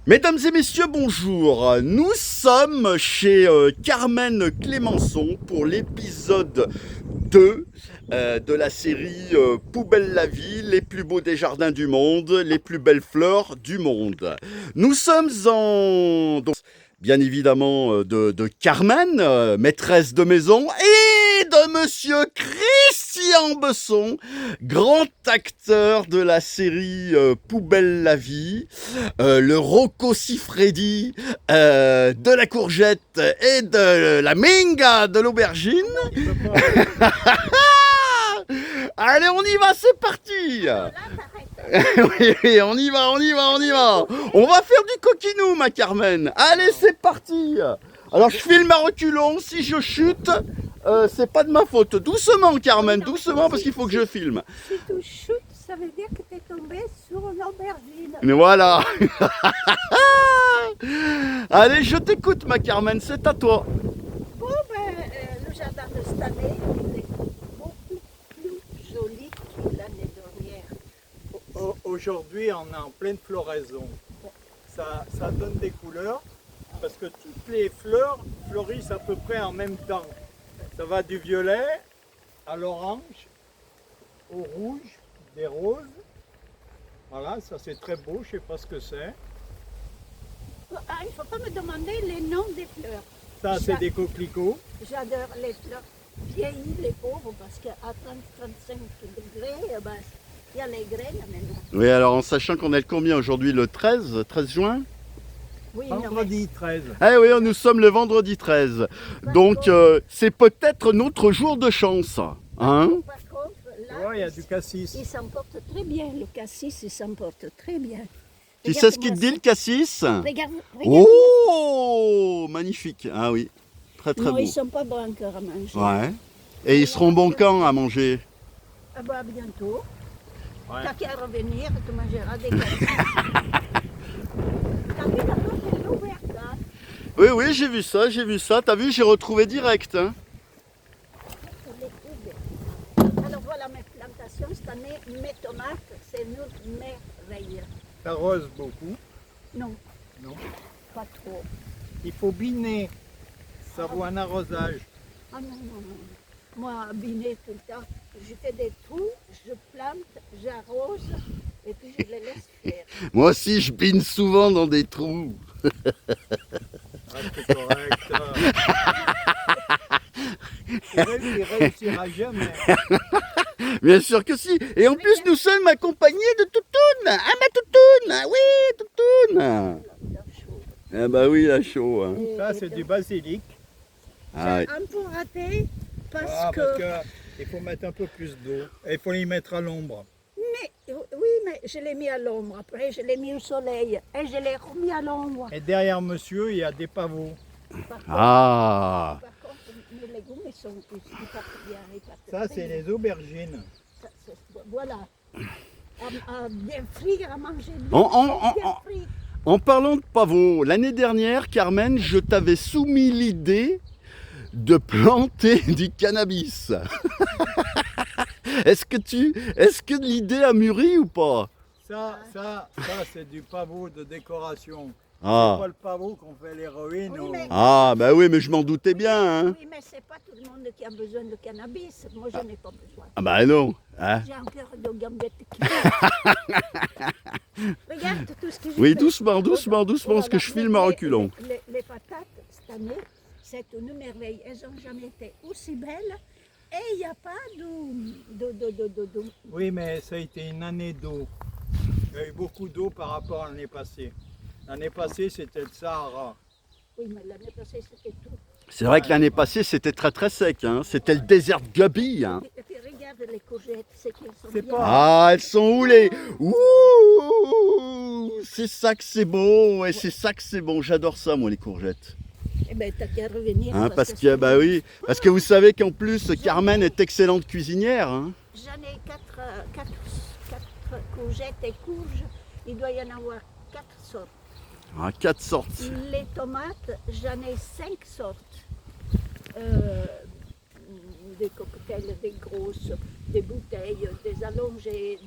Mesdames et messieurs, bonjour. Nous sommes chez Carmen Clémençon pour l'épisode 2 de la série Poubelle la vie, les plus beaux des jardins du monde, les plus belles fleurs du monde. Nous sommes donc, bien évidemment de Carmen, maîtresse de maison, et de monsieur Christian Besson, grand acteur de la série Poubelle la vie, le Rocco Siffredi de la courgette et de la minga de l'aubergine. Allez, on y va, c'est parti. Oui, on y va. On va faire du coquinou, ma Carmen. Allez, c'est parti. Alors, je filme à reculons. Si je chute, c'est pas de ma faute. Doucement, Carmen, doucement, parce qu'il faut que je filme. Si tu chutes, ça veut dire que tu es tombé sur l'aubergine. Mais voilà. Allez, je t'écoute, ma Carmen, c'est à toi. Bon, le jardin de cette année, il est beaucoup plus joli que l'année dernière. Aujourd'hui, on est en pleine floraison. Ça donne des couleurs parce que toutes les fleurs fleurissent à peu près en même temps. Ça va du violet à l'orange, au rouge, des roses. Voilà, ça c'est très beau, je ne sais pas ce que c'est. Ah, il ne faut pas me demander les noms des fleurs. Ça c'est des coquelicots. J'adore les fleurs vieillies, les pauvres, parce qu'à 30-35 degrés, il y a les graines maintenant. Oui, alors en sachant qu'on est le combien aujourd'hui, le 13 juin? Oui, non, Vendredi 13. Eh oui, nous sommes le vendredi 13. Donc, c'est peut-être notre jour de chance. Hein? par contre, Tu là, vois, il y a du cassis. il s'emporte très bien. Le cassis, il s'emporte très bien. Tu sais ce qu'il te dit, le cassis? Regarde. Oh, magnifique. Ah oui, très Non, beau. ils ne sont pas bons encore à manger. Ouais. Et ils seront bons quand à manger? Ah bah bientôt. Ouais. T'as qu'à revenir, tu mangeras des cassis. T'as vu la porte, elle est ouverte, hein? Oui, j'ai vu ça. T'as vu, j'ai retrouvé direct. Hein. Elle est ouverte. Alors voilà mes plantations cette année. Mes tomates, c'est une merveille. T'arroses beaucoup. Non, Non. pas trop. Il faut biner. Ça vaut un arrosage. Ah non. Moi, abîmer tout le temps, je fais des trous, je plante, j'arrose et puis je les laisse faire. Moi aussi, je bine souvent dans des trous. Ah, c'est correct. Il réussira jamais. Bien sûr que si. Et en plus, nous sommes accompagnés de Toutoune. Ah, ma Toutoune. Ah oui, Toutoune. Là, chaud. Ah bah oui, la chaud. Hein. Ça c'est du basilic. Ah, oui. Un peu raté parce Ah, parce que... qu'il faut mettre un peu plus d'eau. Et il faut les mettre à l'ombre. Oui, mais je l'ai mis à l'ombre. Après, je l'ai mis au soleil et je l'ai remis à l'ombre. Et derrière monsieur, il y a des pavots. Ah. Par contre, mes légumes, ils partent bien. Ils partent Ça, très c'est bien. les aubergines. Voilà. À bien frire, à manger bien, En- bien frit. En parlant de pavots, l'année dernière, Carmen, je t'avais soumis l'idée de planter du cannabis. Est-ce que l'idée a mûri ou pas? Ça, c'est du pavot de décoration. C'est Ah. pas le pavot qu'on fait l'héroïne. Oui, mais- Ah, bah oui, mais je m'en doutais bien. Hein. Oui, mais c'est pas tout le monde qui a besoin de cannabis. Moi, je n'ai pas besoin. Ah bah non. Hein. J'ai encore de gambettes qui Regarde tout ce que j'ai Oui, fait. doucement, parce que je filme à reculons. Les patates, cette année, c'est une merveille. Elles n'ont jamais été aussi belles. Et il n'y a pas de... Oui, mais ça a été une année d'eau. Il y a eu beaucoup d'eau par rapport à l'année passée. L'année passée, c'était le Sahara. Oui, mais l'année passée, c'était tout. C'est vrai que l'année passée, c'était très très sec. Hein. C'était le désert de Gobi. Hein. Et puis regarde les courgettes, c'est qu'elles sont C'est bien. pas- Ah, elles sont où les... Ouh, c'est ça que c'est bon. Ouais, c'est ça que c'est bon. J'adore ça, moi, les courgettes. Eh bien, t'as qu'à revenir. Hein, parce que, bah oui, parce que vous savez qu'en plus, Carmen est excellente cuisinière. Hein. J'en ai quatre courgettes et courges. Il doit y en avoir 4 sortes. Ah, 4 sortes. Les tomates, j'en ai 5 sortes. des cocktails, des grosses, des bouteilles, des allongées,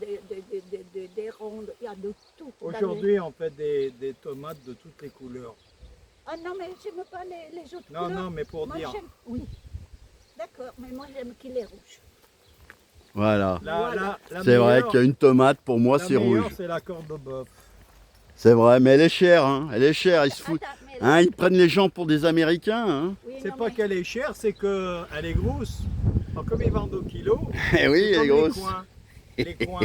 des rondes, il y a de tout. Aujourd'hui, on fait des tomates de toutes les couleurs. Ah non, mais je n'aime pas les autres Non, couleurs. non, mais pour Moi, dire. j'aime- Oui, d'accord, mais moi j'aime qu'il est rouge. Voilà. Voilà. C'est vrai qu'une tomate, pour moi, la c'est meilleure, rouge. c'est la corde de bœuf. C'est vrai, mais elle est chère, hein. Elle est chère, ils se foutent. Attends, mais Hein, ils prennent les gens pour des Américains, hein. oui, C'est non, pas mais- qu'elle est chère, c'est qu'elle est grosse. Alors, comme ils vendent au kilo, Eh oui, c'est elle est comme grosse. Les coins.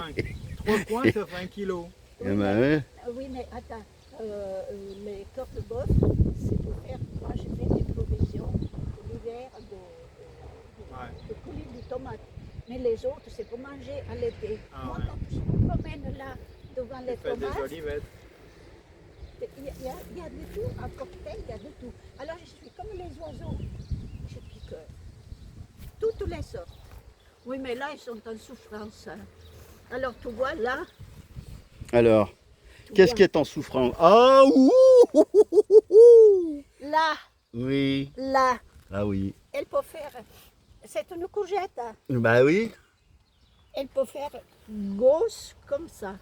3 coins, ça fait 1 kilo. Eh ben ouais. Oui, mais attends, les cordes de bœuf, c'est pour faire. Moi, je fais des provisions pour l'hiver de coulis de tomates. Mais les autres, c'est pour manger à l'été. Ah Moi, ouais. quand je me promène là devant les Tu fais des tomates, olivettes. il y a de tout, un cocktail, il y a de tout. Alors, je suis comme les oiseaux. Je pique toutes les sortes. Oui, mais là, ils sont en souffrance. Hein. Alors, tu vois, là. Alors, tu qu'est-ce vois, qui est en souffrance? Ah, ouh, ouh, ouh, ouh, ouh. Là, Oui. là, Ah oui. elle peut faire. C'est une courgette. Hein. Bah oui. Elle peut faire grosse comme ça.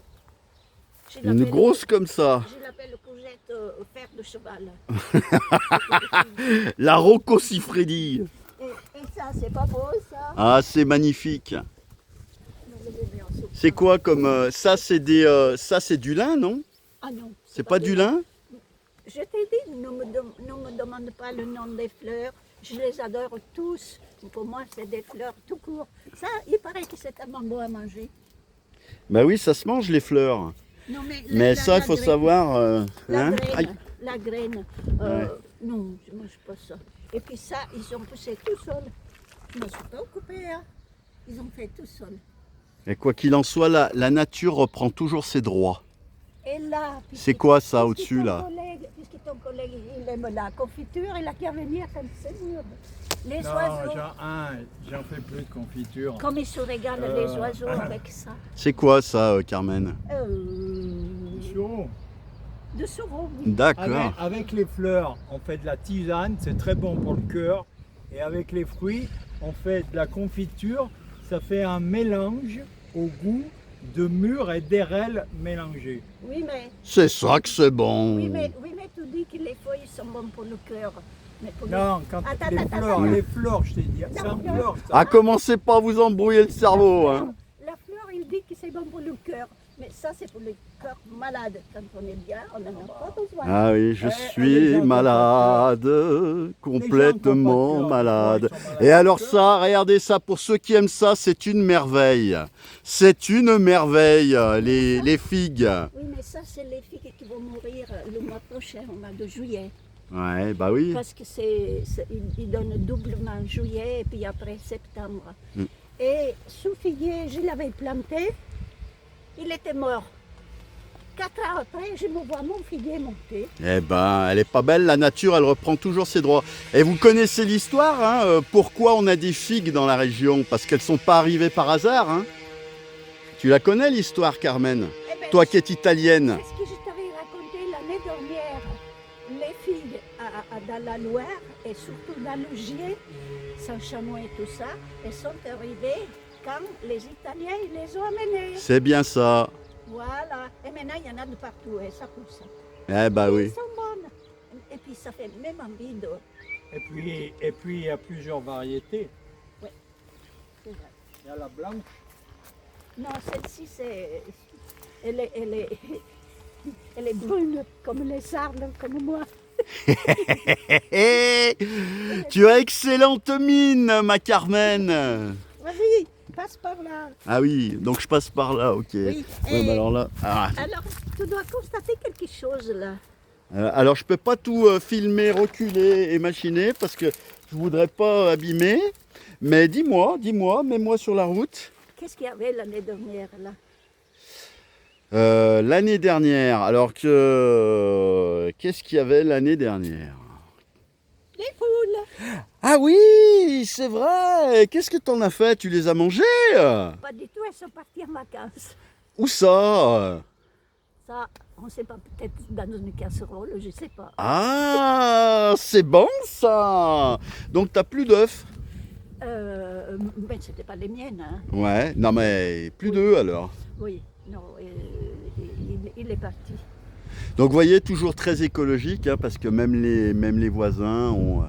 Je Une l'appelle- grosse comme ça. Je l'appelle courgette fer de cheval. La Rocco Siffredi. Et ça, c'est pas beau, ça? Ah, c'est magnifique. Non, mais je mets en soupe. C'est quoi comme ça? C'est ça, c'est du lin, non? Ah non. C'est pas du lin? Je t'ai dit, ne me demande pas le nom des fleurs. Je les adore tous. Pour moi, c'est des fleurs tout court. Ça, il paraît que c'est tellement beau à manger. Bah oui, ça se mange les fleurs. Non, Mais ça, il faut graine- savoir. La Hein? graine, Aïe. la graine. Ouais. Non, je ne mange pas ça. Et puis ça, ils ont poussé tout seuls. Je ne me suis pas occupée. Hein. Ils ont fait tout seuls. Et quoi qu'il en soit, la nature reprend toujours ses droits. Et là, C'est quoi ça au-dessus là? Puisque ton collègue, il aime la confiture, il a qu'à venir comme c'est mieux. Les Non, oiseaux, j'en fais plus de confiture. comme ils se régalent les oiseaux avec ça. C'est quoi ça, Carmen? Du sureau. De sauveau, oui. D'accord. Avec les fleurs, on fait de la tisane, c'est très bon pour le cœur. Et avec les fruits, on fait de la confiture. Ça fait un mélange au goût de mûre et d'érel mélangés. Oui, mais, C'est ça que c'est bon. oui, mais tu dis que les feuilles sont bonnes pour le cœur. Mais pour Non, quand Attends, les attends, fleurs, attends. les fleurs, je t'ai dit, c'est un Non, fleur, ça. Ah, commencez pas à vous embrouiller le cerveau, hein. La fleur, il dit que c'est bon pour le cœur. Mais ça, c'est pour le cœur malade. Quand on est bien, on n'en a pas besoin. Ah oui, je les suis gens malade, Les complètement gens qui ont pas de cœur, malade. ils sont malades Et alors du cœur. ça, regardez ça, pour ceux qui aiment ça, c'est une merveille. C'est une merveille, les figues. Oui, mais ça, c'est les filles qui vont mourir le mois prochain, au mois de juillet. Ouais, bah oui. Parce que ils donnent doublement juillet et puis après septembre. Mm. Et ce figuier, je l'avais planté, il était mort. 4 ans après, je me vois mon figuier monter. Eh ben, elle est pas belle, la nature, elle reprend toujours ses droits. Et vous connaissez l'histoire, hein, pourquoi on a des figues dans la région? Parce qu'elles sont pas arrivées par hasard, hein. Tu la connais l'histoire, Carmen? Eh ben, Toi qui es italienne. c'est ce que je t'avais raconté l'année dernière. Les figues dans la Loire et surtout dans le Gier, Saint-Chamond et tout ça, elles sont arrivées quand les Italiens ils les ont amenées. C'est bien ça. Voilà. Et maintenant, il y en a de partout et ça pousse. Eh bah oui. Elles sont bonnes. Et puis, ça fait même envie de... Et puis, il y a plusieurs variétés. C'est vrai. Il y a la blanche. Non, celle-ci, elle est brune comme les arbres, comme moi. Tu as excellente mine, ma Carmen. Vas-y, passe par là. Ah oui, donc je passe par là, ok. Oui. Ouais, Et- bah alors là. Alors, tu dois constater quelque chose là. Alors je peux pas tout filmer, reculer et machiner parce que je voudrais pas abîmer. Mais dis-moi, mets-moi sur la route. Qu'est-ce qu'il y avait l'année dernière là? L'année dernière, alors que qu'est-ce qu'il y avait l'année dernière? Les poules. Ah oui, c'est vrai. Qu'est-ce que t'en as fait? Tu les as mangées? Pas du tout, elles sont parties en vacances. Où ça? Ça, on ne sait pas, peut-être dans une casserole, je ne sais pas. Ah, c'est bon ça. Donc t'as plus d'œufs. Mais c'était pas les miennes. Hein. Ouais, non mais plus d'eux alors. Oui, non, il est parti. Donc vous voyez, toujours très écologique, hein, parce que même les voisins ont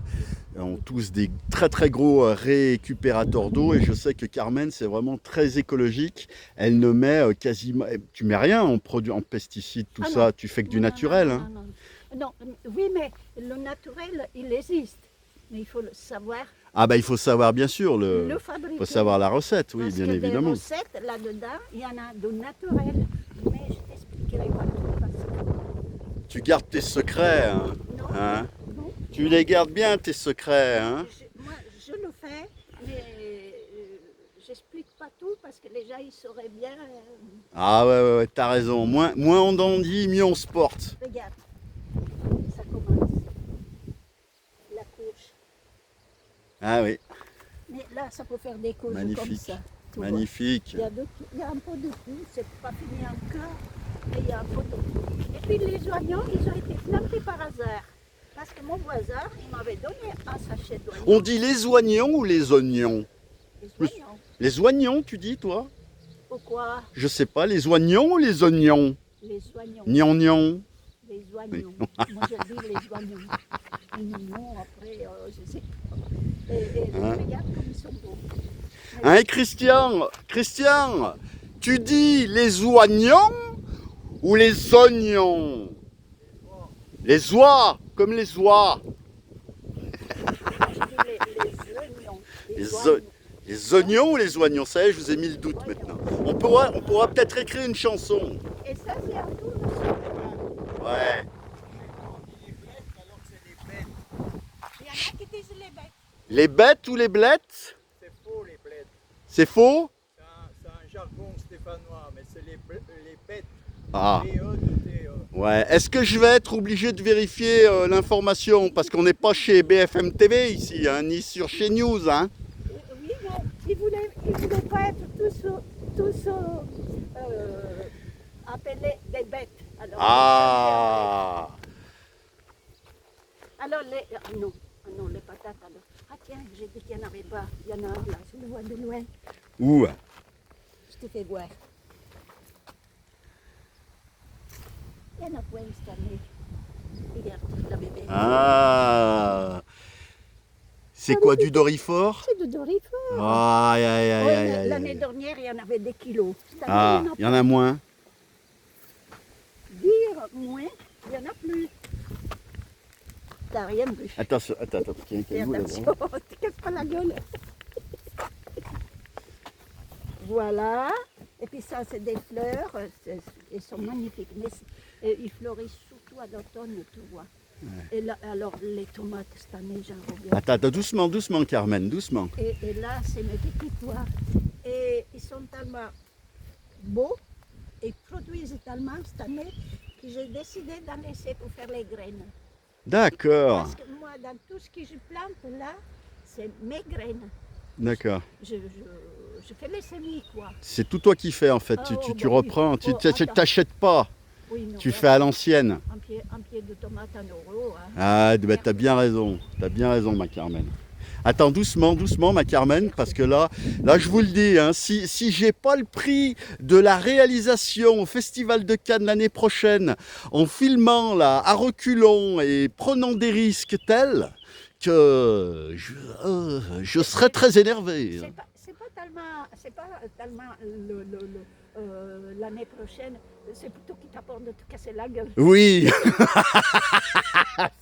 tous des très très gros récupérateurs d'eau, et je sais que Carmen c'est vraiment très écologique. Elle ne met quasiment, tu mets rien en produits, en pesticides, tout Ah ça, non. tu fais que du Non, non, naturel. non, Hein. non, non. Non, oui, mais le naturel, il existe. Mais il faut le savoir Ah bah il faut savoir bien sûr, le il fabriquer. faut savoir la recette, oui, Parce bien que évidemment. des recettes, là-dedans, il y en a de naturel. Mais je t'expliquerai pas tout parce que... Tu gardes tes secrets, hein, Non, hein. non. Tu les gardes bien tes secrets, hein. Moi, je le fais, mais j'explique pas tout parce que les gens, ils sauraient bien... Ah ouais, t'as raison. Moins on en dit, mieux on se porte. Regarde, ça commence. La couche. Ah oui, Mais là, ça peut faire des couches comme magnifique, ça. tu vois. magnifique. Il y a un peu de tout, c'est pas fini encore, mais il y a un peu de tout. Et puis les oignons, ils ont été plantés par hasard. Parce que mon voisin, il m'avait donné un sachet d'oignons. On dit les oignons ou les oignons? Les oignons. Les oignons, tu dis, toi? Pourquoi? Je sais pas, les oignons ou les oignons? Les oignons. Gnon. Les oignons. Moi, je dis les oignons. Les oignons, après, je sais pas. Et Hein? regarde comme ils sont beaux. Hein, Christian, tu dis les oignons ou les oignons? Les oies, comme les oies. Je dis les oignons. Les oignons. Les oignons ou les oignons? Ça y est, je vous ai mis le doute maintenant. On pourra peut-être écrire une chanson. Et ça, c'est un tout de suite. Ouais. Il y en a qui disent les bêtes. Les bêtes ou les blettes? C'est faux les bleds. C'est faux? C'est un jargon stéphanois, mais c'est les bêtes. Ah. B-E-T-E. Ouais. Est-ce que je vais être obligé de vérifier l'information? Parce qu'on n'est pas chez BFM TV ici, hein, ni sur chez News. Hein. Oui, mais ils voulaient pas être tous appelés des bêtes. Alors, Ah. alors non, les patates alors. Ah tiens, j'ai dit qu'il n'y en avait pas. Il y en a un là, je le vois de loin. Où? Je te fais voir. Il y en a plein cette année. Regarde, la bébé. Ah. C'est quoi, du dorifort? C'est de Dorifort. Aïe, aïe, aïe, Oui, aïe, aïe, l'année aïe. dernière, il y en avait des kilos. Cette année, Ah, il y en a moins. Dire moins, il n'y en a plus. T'as rien vu. Attends, tiens, Fais où, là, attention, tu casses pas la gueule. Voilà. Et puis ça, c'est des fleurs. Elles sont magnifiques. Mais ils fleurissent surtout à l'automne, tu vois. Ouais. Et là, alors, les tomates, cette année, j'en reviens. Attends, doucement, Carmen, doucement. Et là, c'est mes petits pois. Et ils sont tellement beaux et produisent tellement cette année que j'ai décidé d'en laisser pour faire les graines. D'accord, Parce que moi, dans tout ce que je plante là, c'est mes graines. d'accord. Je fais les semis, quoi. C'est tout toi qui fais en fait, Ah, tu oh, bah reprends, oui. tu Oh, attends. t'achètes pas, Oui, non, tu ouais. fais à l'ancienne. Un pied de tomate, 1 euro. Hein. Ah, bah, t'as bien raison, ma Carmen. Attends, doucement, ma Carmen, parce que là je vous le dis, hein, si j'ai pas le prix de la réalisation au Festival de Cannes l'année prochaine, en filmant là, à reculons et prenant des risques tels que je serais très énervé. C'est pas tellement l'année prochaine, c'est plutôt qui t'apporte de te casser la gueule. Oui,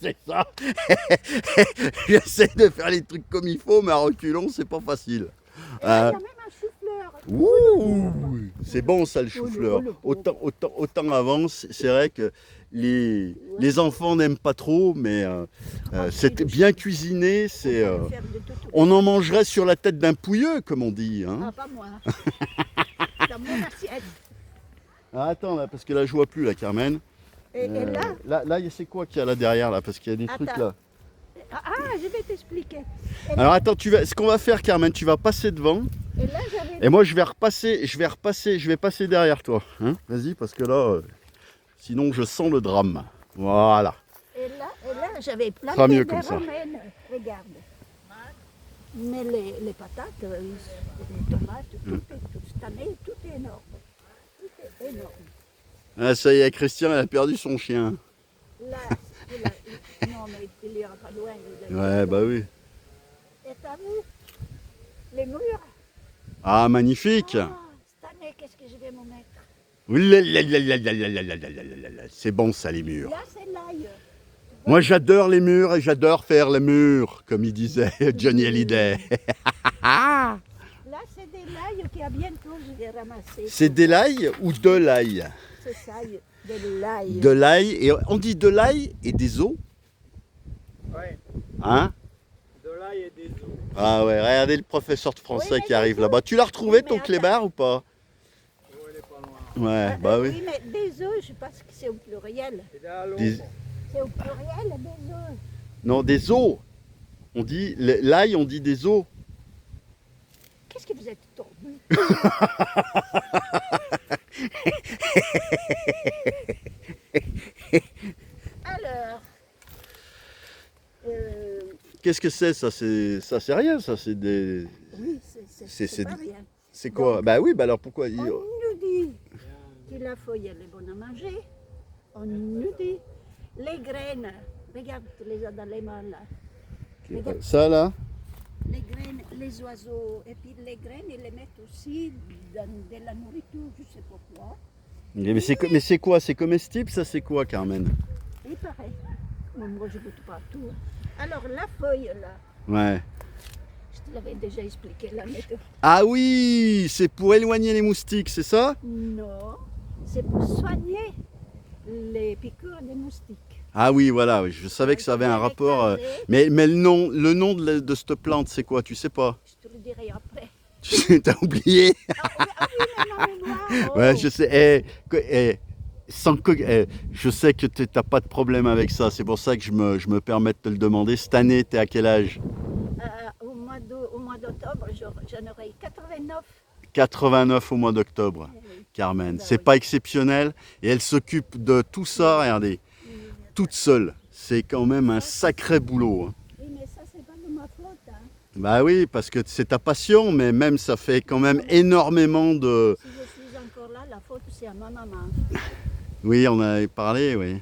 c'est ça. J'essaie de faire les trucs comme il faut, mais à reculons, c'est pas facile. Et là, il y a même un chou-fleur. Ouh, c'est bon ça le Oh, chou-fleur. le pauvre. Autant avant, c'est vrai que les enfants n'aiment pas trop, mais c'est bien cuisiné. On en mangerait sur la tête d'un pouilleux, comme on dit. Hein. Ah, pas moi. Dans mon assiette. Ah, attends, là, parce que là, je vois plus, la Carmen. Et là, Là, c'est quoi qu'il y a là derrière, là, parce qu'il y a des Attends. trucs là. ah, je vais t'expliquer. Alors attends, ce qu'on va faire, Carmen, tu vas passer devant. Et là, j'avais... Et moi, je vais passer derrière toi. Hein. Vas-y, parce que là, sinon, je sens le drame. Voilà. Et là, j'avais Pas planté mieux des comme ça. romaines. Regarde. Mais les patates, les tomates, cette année, tout est énorme. Tout est énorme. Ah, ça y est, Christian, elle a perdu son chien. Là, non, mais il ira pas loin. Ouais, bah oui. Et t'as vu les murs? Ah, magnifique. Ah, cette année, qu'est-ce que je vais me mettre? C'est bon ça, les murs. Là, c'est l'ail. Moi, j'adore les murs et j'adore faire les murs, comme il disait Johnny Hallyday. Là, c'est de l'ail qui a bientôt, je vais ramasser. C'est de l'ail ou de l'ail? C'est ça, de l'ail. De l'ail, et on dit de l'ail et des os, Ouais, hein? de l'ail et des os. Ah ouais, regardez le professeur de français Oui, mais qui arrive des là-bas. os. Tu l'as retrouvé Oui, mais ton clébard ou pas? Oh, elle est pas loin. Ouais, bah oui. Oui, mais des œufs, je pense que c'est au pluriel. Et là, l'ombre. Des- C'est au pluriel, des œufs. Non, des os. On dit, l'ail, on dit des os. Qu'est-ce que vous êtes tordu? Alors, Qu'est-ce que c'est ça? C'est rien, ça, c'est des... oui, C'est- c'est pas rien. C'est quoi? Bah oui, bah alors pourquoi? On nous dit que la feuille elle est bonne à manger. On nous dit les graines. Regarde, tu les as dans les mains là. Regarde, Ça là? les graines, les oiseaux. Et puis les graines, ils les mettent aussi dans de la nourriture, je sais pas quoi. Mais c'est quoi? C'est comestible, ça c'est quoi, Carmen? Il paraît. Moi, je goûte pas tout. Alors, la feuille là, Ouais. je te l'avais déjà expliqué la méthode. Ah oui, c'est pour éloigner les moustiques, c'est ça? Non, c'est pour soigner les piqûres des moustiques. Ah oui, voilà, oui, je savais que ça avait un rapport. Mais le nom de cette plante, c'est quoi? Tu sais pas? Je te le dirai après. T'as oublié? Ah oui, mais non, mémoire. Oh. Ouais, je sais. Je sais que t'as pas de problème avec ça. C'est pour ça que je me permets de te le demander. Cette année, t'es à quel âge? Au mois d'octobre, j'en aurai 89. 89 au mois d'octobre, Carmen. C'est pas exceptionnel. Et elle s'occupe de tout ça, regardez, toute seule. C'est quand même un sacré boulot, hein. Oui, mais ça, c'est pas de ma faute. Hein. Bah oui, parce que c'est ta passion, mais même ça fait quand même énormément de... Si je suis encore là, la faute, c'est à ma maman. Oui, on avait parlé, oui.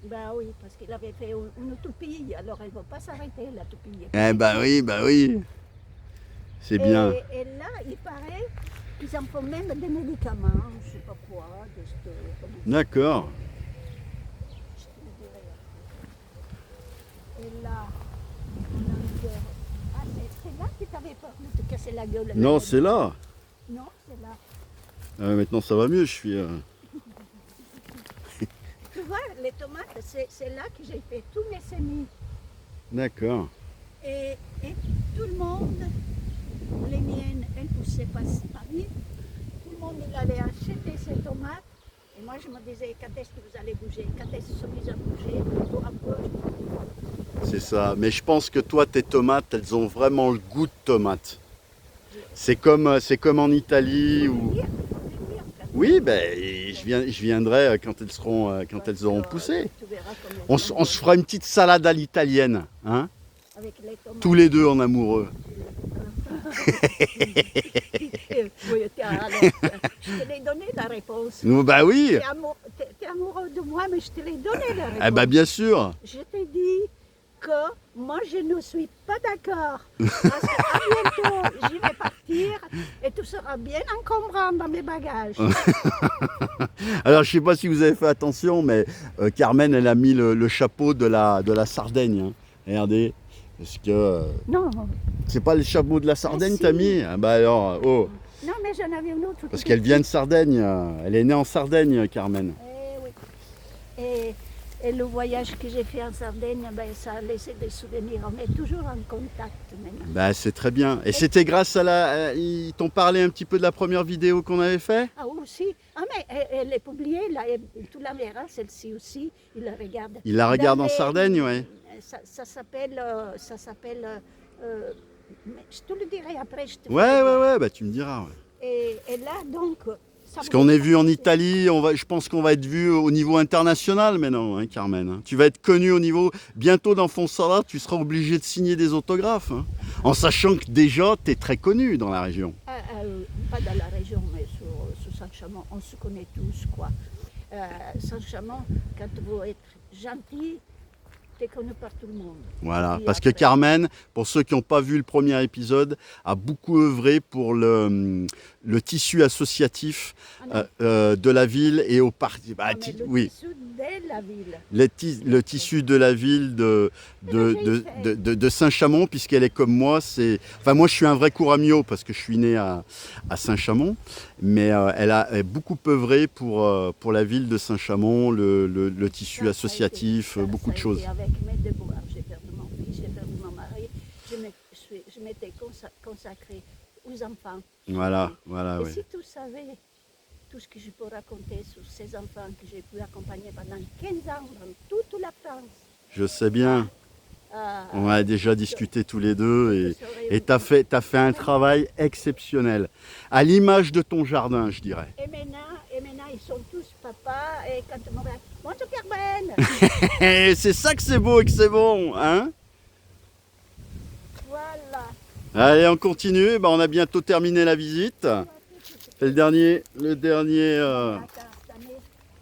Ben oui, parce qu'il avait fait une toupille, alors elle ne va pas s'arrêter, la toupille. Eh bah oui. C'est bien. Et là, il paraît qu'ils en font même des médicaments, je ne sais pas quoi. D'accord. Je te le dirai après. Et là, on a encore... Ah, c'est là que tu avais peur de te casser la gueule. Non, c'est là. Non, c'est là. Maintenant, ça va mieux, je suis... Tu vois, les tomates, c'est là que j'ai fait tous mes semis. D'accord. Et tout le monde, les miennes, elles poussaient pas Paris. Tout le monde, il allait acheter ses tomates. Et moi, je me disais, quand est-ce que vous allez bouger? Quand est-ce qu'ils sont mis à bouger? Pour un peu. C'est ça. Mais je pense que toi, tes tomates, elles ont vraiment le goût de tomate. C'est comme en Italie ou... Oui, ben, je viendrai quand elles auront poussé. Tu verras comme On se fera une petite salade à l'italienne, hein? avec les tomates. Tous les deux en amoureux. Oui, alors, je te l'ai donné la réponse. Bah oui. T'es amoureux de moi, mais je te l'ai donné la réponse. Eh ben, bien sûr. Je t'ai dit que moi, je ne suis pas d'accord. Parce qu'à bientôt, je vais partir et tout sera bien encombrant dans mes bagages. Alors, je sais pas si vous avez fait attention, mais Carmen, elle a mis le chapeau de la Sardaigne, hein. Regardez. Parce que... Non, c'est pas le chapeau de la Sardaigne, si. t'as mis? Ah bah alors, oh. non, mais j'en avais une autre. Parce qu'elle vient de Sardaigne. Elle est née en Sardaigne, Carmen. Eh oui. Et le voyage que j'ai fait en Sardaigne, ben, ça a laissé des souvenirs. On est toujours en contact maintenant. Bah, c'est très bien. Et c'était grâce à ils t'ont parlé un petit peu de la première vidéo qu'on avait fait? Ah aussi. Ah mais elle est publiée, là, et tu la verras, celle-ci aussi. Il la regarde. Il la regarde Dans en les- Sardaigne, ouais. Ça s'appelle... mais je te le dirai après. Je te Ouais, ferai voir. ouais, bah tu me diras. Ouais. Et là, donc... Parce qu'on est vu en Italie, je pense qu'on va être vu au niveau international maintenant, hein, Carmen. Tu vas être connu au niveau... Bientôt dans Fonsala, tu seras obligé de signer des autographes, hein. En sachant que déjà, tu es très connu dans la région. Pas dans la région, mais sur Saint-Chamond, on se connaît tous, quoi. Saint-Chamond, quand vous êtes gentil, t'es connu par tout le monde. Voilà, Et parce que après- Carmen, pour ceux qui n'ont pas vu le premier épisode, a beaucoup œuvré pour le tissu associatif Ah non, de la ville et au parti. ah, mais le Oui, tissu de la ville. le tissu de la ville de Saint-Chamond, puisqu'elle est comme moi. Enfin, moi, je suis un vrai Couramio parce que je suis né à Saint-Chamond, mais elle a beaucoup œuvré pour la ville de Saint-Chamond, le tissu Ça, associatif, ça a été- beaucoup de ça a choses. été avec mes devoirs. J'ai perdu mon fils, j'ai perdu mon mari. Je m'étais consacrée aux enfants. Voilà, Et oui. si tu savais tout ce que je peux raconter sur ces enfants que j'ai pu accompagner pendant 15 ans dans toute la France, Je sais bien. On a déjà discuté tous les deux et tu as fait un travail exceptionnel. À l'image de ton jardin, je dirais. Et maintenant, ils sont tous papa et quand on me regarde, bonjour Carmen. Et c'est ça que c'est beau et que c'est bon, hein? Voilà. Allez, on continue. On a bientôt terminé la visite. C'est le dernier. Attends, cette année,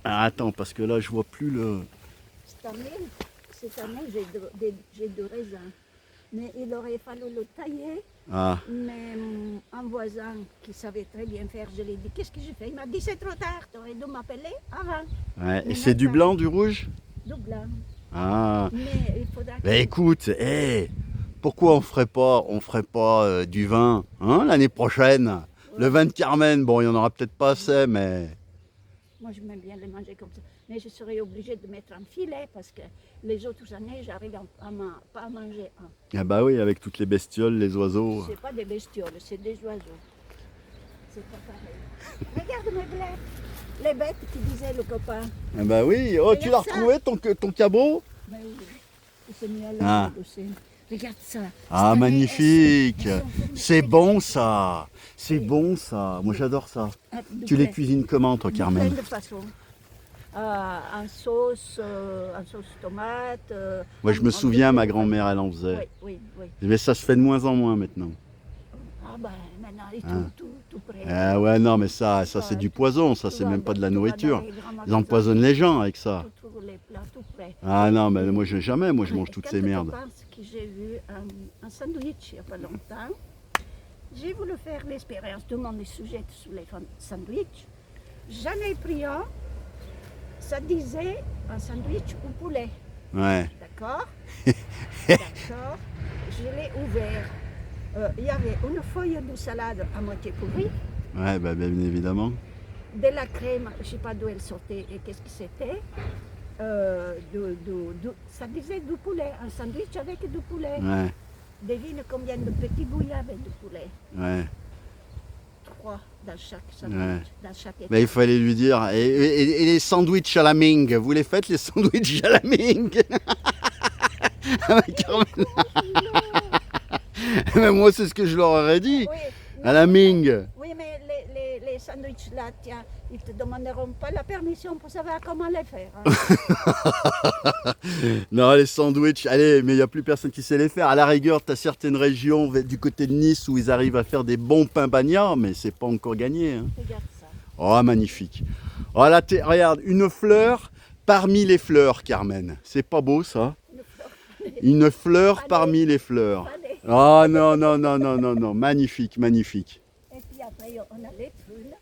Ah, attends, parce que là, je vois plus le. cette année, j'ai deux raisins. Mais il aurait fallu le tailler. Ah, Mais un voisin qui savait très bien faire, je lui ai dit, qu'est-ce que je fais? Il m'a dit, c'est trop tard, tu aurais dû m'appeler avant. ouais. Et c'est du blanc, du rouge? Du blanc. Ah. Mais il faudra que... Ben écoute, pourquoi on ferait pas du vin, hein, l'année prochaine? Le vin de Carmen, bon, il n'y en aura peut-être pas assez, mais. Moi, je m'aime bien les manger comme ça. Mais je serais obligée de mettre un filet parce que les autres années, j'arrive pas à manger un. Ah bah oui, avec toutes les bestioles, les oiseaux. C'est pas des bestioles, c'est des oiseaux. C'est pas pareil. Regarde mes blés, les bêtes qui disaient le copain. Ah bah oui, oh, tu l'as Regarde ça. retrouvé ton cabot? Ben oui, il s'est mis à Ah. l'heure aussi. Regarde ça. Ah, Cette année, magnifique! elles sont formées. C'est bon ça! C'est bon ça! Moi j'adore ça. Ah, de Tu les plein- cuisines comment toi, de Carmen? plein de façons. En sauce tomate. Moi je me souviens, ma grand-mère elle en faisait. Oui. Mais ça se fait de moins en moins maintenant. Ah ben maintenant, il est Ah. tout prêt. Ah ouais, non, mais ça c'est du poison, ça c'est même pas de la nourriture. Ils empoisonnent les gens avec ça. Tu trouves les plats tout prêts. Ah non, mais moi je jamais, moi je mange Et toutes quand ces tu merdes. penses que j'ai vu un sandwich il n'y a pas longtemps, j'ai voulu faire l'expérience. Tout le monde est sujet sur les sandwichs. J'en ai pris un, ça disait un sandwich au poulet. Ouais. D'accord? D'accord. Je l'ai ouvert. Il y avait une feuille de salade à moitié pourrie, Ouais, bah bien évidemment. de la crème, je ne sais pas d'où elle sortait et qu'est-ce que c'était. Ça disait du poulet, un sandwich avec du poulet. Ouais, Devine combien de petits bouts il y avait de poulet. ouais. 3 dans chaque sandwich, Ouais. dans chaque Mais il fallait lui dire. Et les sandwichs à la Ming, vous les faites les sandwichs à la Ming? Ah, mais Carmen, mais moi c'est ce que je leur aurais dit. Oui, À la Ming. oui, mais les sandwichs là, tiens, ils ne te demanderont pas la permission pour savoir comment les faire. Hein. Non, les sandwichs, allez, mais il n'y a plus personne qui sait les faire. À la rigueur, tu as certaines régions du côté de Nice où ils arrivent à faire des bons pains bagnards, mais c'est pas encore gagné. Hein. Regarde ça. Oh, magnifique. Oh là, regarde, une fleur parmi les fleurs, Carmen. C'est pas beau ça? Une fleur. Une fleur Allez. parmi les fleurs. Allez. Oh non, non, non, non, non, non. Magnifique, magnifique. Et puis après, on a les prunes.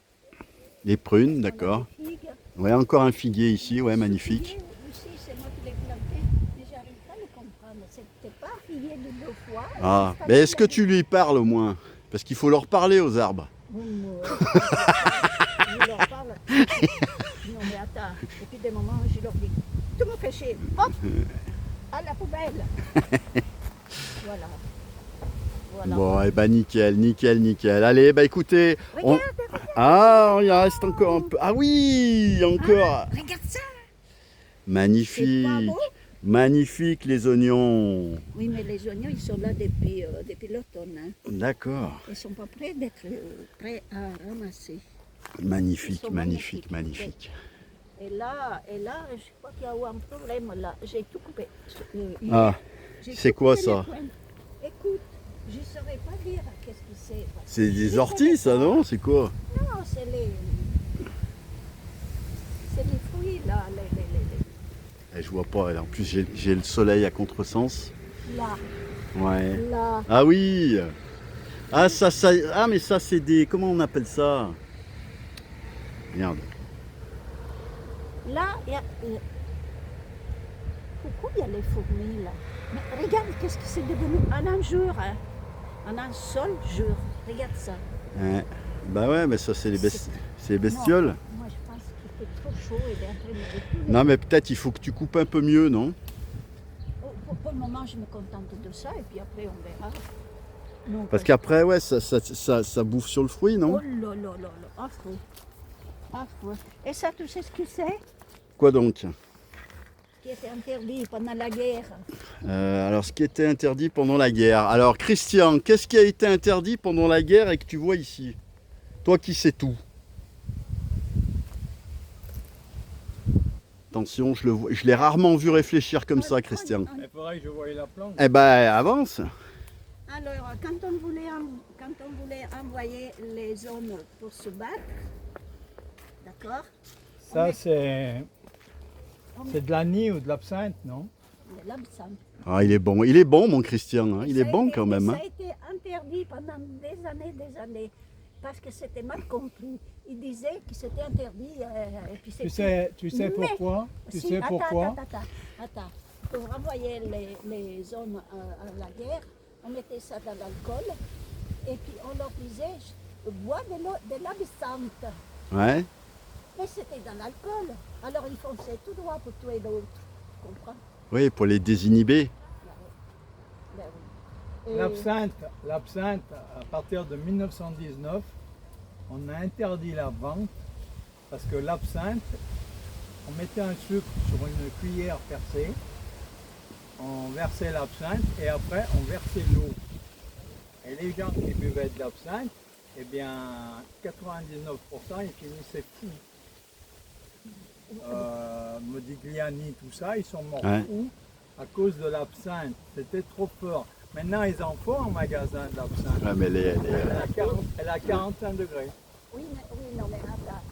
Les prunes, on a d'accord. les figues. Ouais, encore un figuier ici, ouais, magnifique. Figuier aussi, c'est moi qui l'ai planté, mais j'arrive pas à le comprendre. C'était pas un figuier de 2 fois. Ah, mais est-ce que tu lui parles au moins? Parce qu'il faut leur parler aux arbres. Je leur parle. Non mais attends, et puis des moments je leur dis, tu me fais chier, hop, à la poubelle. Voilà. Voilà. Bon, et bah nickel, nickel, nickel. Allez, bah écoutez, on... Regarde, Ah, il en reste encore un peu. Ah oui, encore. regarde ça. C'est Magnifique, pas beau? magnifique les oignons. Oui, mais les oignons, ils sont là depuis l'automne. Hein. D'accord. Ils ne sont pas prêts d'être prêts à ramasser. Magnifique, Ils sont magnifique, magnifiques. magnifique. Et là, je crois qu'il y a eu un problème là. J'ai tout coupé. Ah, J'ai c'est tout quoi coupé ça? les pointes. Écoute, Je ne saurais pas dire qu'est-ce que c'est. C'est des orties, ça, non? C'est quoi? Non, c'est les fruits là. Je vois pas. En plus, j'ai le soleil à contresens. Là, Ouais. là. Ah oui. Ah, ah, mais ça, c'est des... Comment on appelle ça? Merde. Là, il y a. Pourquoi il y a les fourmis là? Mais regarde, qu'est-ce que c'est devenu? Un jour, hein? Un seul jour. Regarde ça. Ouais. Bah ouais, mais ça, c'est les bestioles. Non, moi, je pense qu'il fait trop chaud. Il est en train de détruire. Non, mais peut-être il faut que tu coupes un peu mieux, non? Pour le moment, je me contente de ça et puis après, on verra. Non, Parce qu'après, ouais, ça bouffe sur le fruit, non? Oh là là là là, affreux. Affreux. Et ça, tu sais ce que c'est? Quoi donc? Qui était interdit pendant la guerre. Alors, ce qui était interdit pendant la guerre. Alors, Christian, qu'est-ce qui a été interdit pendant la guerre et que tu vois ici? Toi qui sais tout. Attention, je l'ai rarement vu réfléchir comme ça, Christian. Il faudrait que je voie la plante. Eh ben, avance. Alors, quand on voulait envoyer les hommes pour se battre, d'accord? Ça, c'est de l'anis ou de l'absinthe, non? De l'absinthe. Ah, il est bon, mon Christian. Hein. Il est Ça a bon été- quand même. Ça Hein. a été interdit pendant des années, parce que c'était mal compris. Ils disaient que c'était interdit. Et puis Tu sais Mais- pourquoi? Tu sais pourquoi? Attends. Pour renvoyer les hommes à la guerre, on mettait ça dans l'alcool et puis on leur disait bois de l'absinthe. Ouais. Mais c'était dans l'alcool. Alors ils fonçaient tout droit pour tuer l'autre. Tu comprends? Oui, pour les désinhiber. Ben oui. Et- L'absinthe, à partir de 1919, on a interdit la vente parce que l'absinthe, on mettait un sucre sur une cuillère percée, on versait l'absinthe et après on versait l'eau. Et les gens qui buvaient de l'absinthe, eh bien 99% ils finissaient fous. Modigliani, tout ça, ils sont morts Ouais. fous à cause de l'absinthe. C'était trop fort. Maintenant, ils en font en magasin de l'absinthe. Ouais, mais Elle a 45 degrés. Oui, non, mais attends.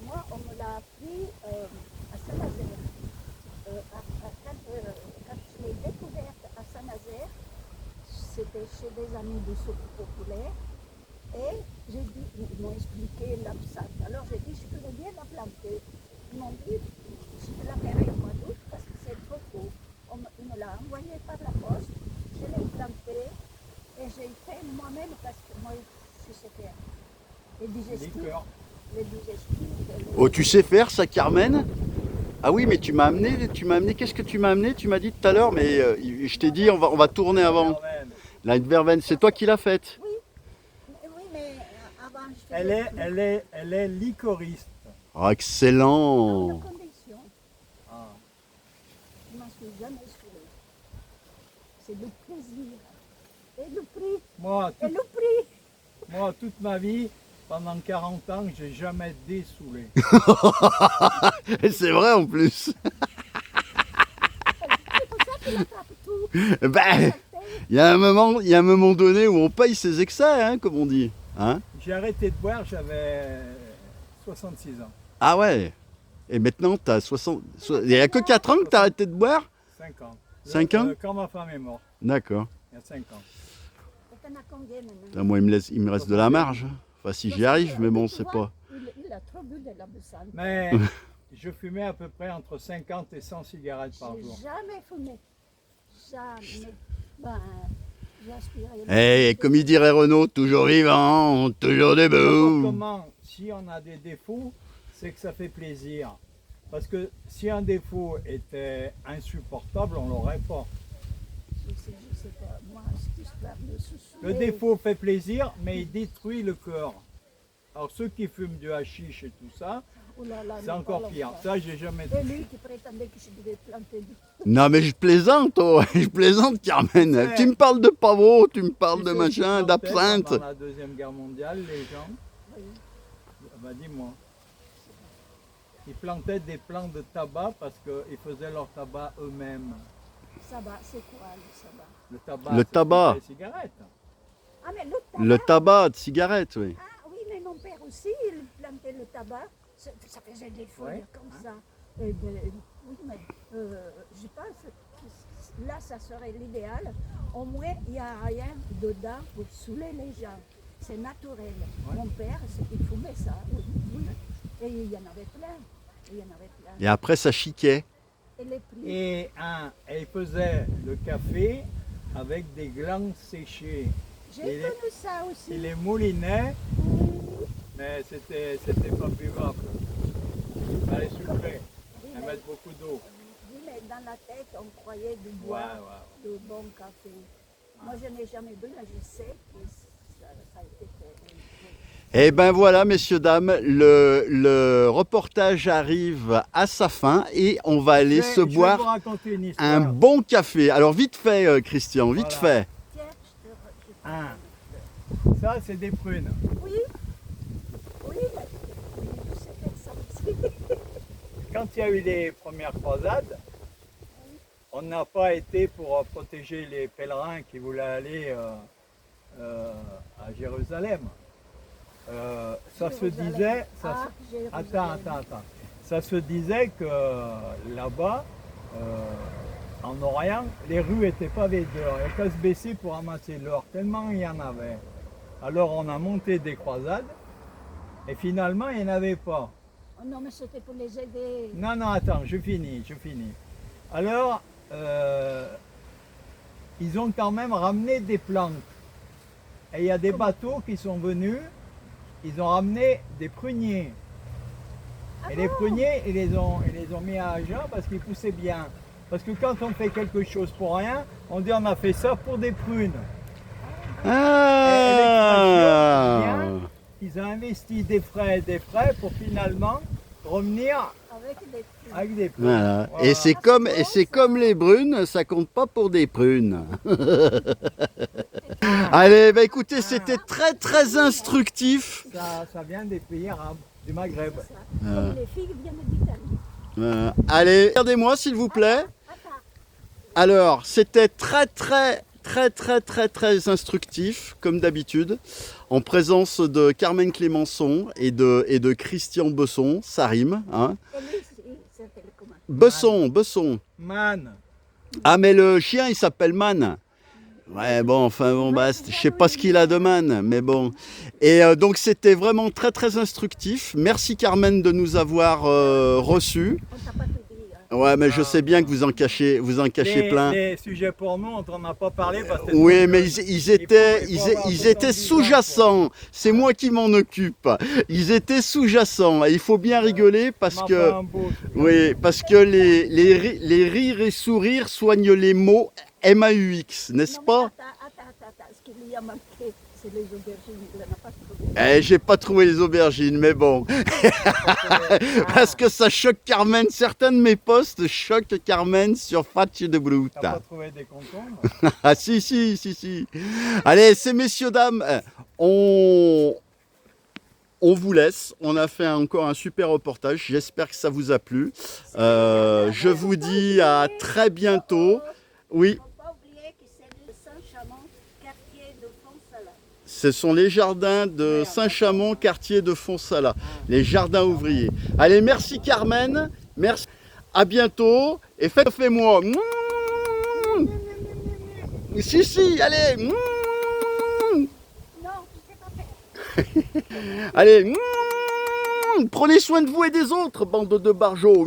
Moi, on me l'a appris à Saint-Nazaire. Quand je l'ai découverte à Saint-Nazaire, c'était chez des amis du Soupe populaire. Et j'ai dit, ils m'ont expliqué l'absinthe. Alors j'ai dit, je peux bien la planter. Ils m'ont dit, je te la verrai au mois d'août parce que c'est trop tôt. Ils me l'a envoyé par la poste. Je l'ai plantée et j'ai fait moi-même parce que moi, je sais faire. Les digestifs. Liqueur. Les digestifs. Oh, tu sais faire ça, Carmen? Ah oui, mais tu m'as amené, qu'est-ce que tu m'as amené? Tu m'as dit tout à l'heure, mais je t'ai dit, on va tourner avant. Verveine. La verveine, c'est toi qui l'as faite? Oui, mais avant, je faisais Elle est liquoriste. Oh, excellent! dans condition. Ah. Je ne m'en suis jamais saoulée. C'est le plaisir. Et le prix. Moi, Et le prix. moi, toute ma vie, pendant 40 ans, j'ai jamais dessoulé. Et c'est vrai en plus! C'est pour ça qu'il attrape tout. Ben, il y a un moment donné où on paye ses excès, hein, comme on dit. Hein? J'ai arrêté de boire, j'avais 66 ans. Ah ouais. Et maintenant, tu as 60... Il n'y a que 4 ans que tu as arrêté de boire? 5 ans. 5 ans? Quand ma femme est morte, D'accord. il y a 5 ans. Et t'en as combien maintenant? Putain, moi, il me reste de la marge. Enfin, si j'y arrive, mais bon, c'est pas... Il a trop bu de l'absinthe. Mais je fumais à peu près entre 50 et 100 cigarettes par jour. J'ai jamais fumé. Jamais. Ben, j'aspirais. Eh, comme il dirait Renaud, toujours vivant, toujours debout. Comment, si on a des défauts, c'est que ça fait plaisir. Parce que si un défaut était insupportable, on l'aurait pas. Je sais pas. Moi, cette histoire de se Le saouler. défaut fait plaisir, mais il détruit le corps. Alors ceux qui fument du hashish et tout ça, Oh là là, c'est ne encore parlons pire. pas. Ça, j'ai jamais Et touché. lui qui prétendait que je devais planter du. Non, mais je plaisante, oh. Je plaisante, Carmen. Ouais. Tu me parles de pavot, tu me parles Tu de sais machin, ce qu'ils plantaient d'absinthe. Pendant la Deuxième Guerre mondiale, les gens, Oui. bah dis-moi, ils plantaient des plants de tabac parce qu'ils faisaient leur tabac eux-mêmes. Sabbat, c'est quoi le sabbat? Le tabac. Le c'est tabac. Les cigarettes. Ah, mais le tabac. Le tabac de cigarette, oui. Ah oui, mais mon père aussi, il plantait le tabac. Ça faisait des feuilles Ouais. comme ça. Et ben, oui, mais je pense que là, ça serait l'idéal. Au moins, il n'y a rien dedans pour saouler les gens. C'est naturel. Ouais. Mon père, il fumait ça. Oui, oui. Et il y en avait plein. Il y en avait plein. Et après, ça chiquait. Et les prix. Et il faisait le café avec des glands séchées. J'ai connu ça aussi. Il les moulinait, mais c'était pas buvable. Il fallait sucrer Oui, et mettre beaucoup d'eau. oui, mais dans la tête, on croyait du Ouais, boire ouais. de bon café. Moi, je n'ai jamais bu, mais je sais que ça a été fait. Eh ben voilà, messieurs, dames, le reportage arrive à sa fin et on va aller se Je vais vous boire raconter une histoire. un bon café. Alors vite fait, Christian, vite Voilà. fait. Tiens, je te Ça, c'est des prunes. Oui, oui, je sais faire ça aussi. Quand il y a eu les premières croisades, on n'a pas été pour protéger les pèlerins qui voulaient aller à Jérusalem. Ça se Jérusalem. disait, Ah, Jérusalem. attends. Ça se disait que là-bas, en Orient, les rues étaient pavées d'or. Il n'y avait qu'à se baisser pour ramasser l'or, tellement il y en avait. Alors on a monté des croisades et finalement il n'y en avait pas. Oh non, mais c'était pour les aider. Non, attends, je finis. Alors, ils ont quand même ramené des plantes. Et il y a des bateaux qui sont venus, ils ont ramené des pruniers. Ah Et les bon? pruniers, ils les ont mis à agent parce qu'ils poussaient bien. Parce que quand on fait quelque chose pour rien, on dit on a fait ça pour des prunes. Ah. Ils ont investi des frais pour finalement revenir Avec des prix. avec des prunes. Voilà. Voilà. Et c'est comme les brunes, ça compte pas pour des prunes. Allez, bah écoutez, c'était très très instructif. Ça vient des pays arabes, du Maghreb. Et les filles viennent d'Italie. Allez, regardez-moi s'il vous plaît. Alors, c'était très instructif, comme d'habitude, en présence de Carmen Clémençon et de Christian Besson, ça rime, hein. Et lui, il s'appelle comment? Besson. Man, Ah, mais le chien, il s'appelle Man. Ouais, bon, enfin, bon, bah, je sais pas ce qu'il a de Man, mais bon. Et donc, c'était vraiment très instructif. Merci, Carmen, de nous avoir reçus. On t'a pas tout dit. Hein. Ouais, mais je sais bien que vous en cachez plein. Les sujets pour nous, on n'en a pas parlé parce que Oui, mais ils étaient sous-jacents. C'est moi qui m'en occupe. Ils étaient sous-jacents. Et il faut bien rigoler parce que, oui, parce que les rires et sourires soignent les mots MAUX, n'est-ce Non, mais pas? attends. Ce qu'il y a manqué, c'est les aubergines. Il n'en a pas trouvé. Eh, j'ai pas trouvé les aubergines, mais bon. Parce que ça choque Carmen. Certains de mes posts choquent Carmen sur Facce de T'as Bruta. pas trouvé des concombres? Ah si. Allez, ces messieurs, dames, on vous laisse. On a fait encore un super reportage. J'espère que ça vous a plu. Je vous dis à très bientôt. Oui, Il ne faut pas oublier que c'est le Saint-Chamond, quartier de Fonsala. ce sont les jardins de Saint-Chamond, quartier de Fonsala. Les jardins ouvriers. Allez, merci Carmen. Merci. À bientôt. Et fais-moi. Si, allez. Non, je ne sais pas faire. Allez, prenez soin de vous et des autres, bande de barjots.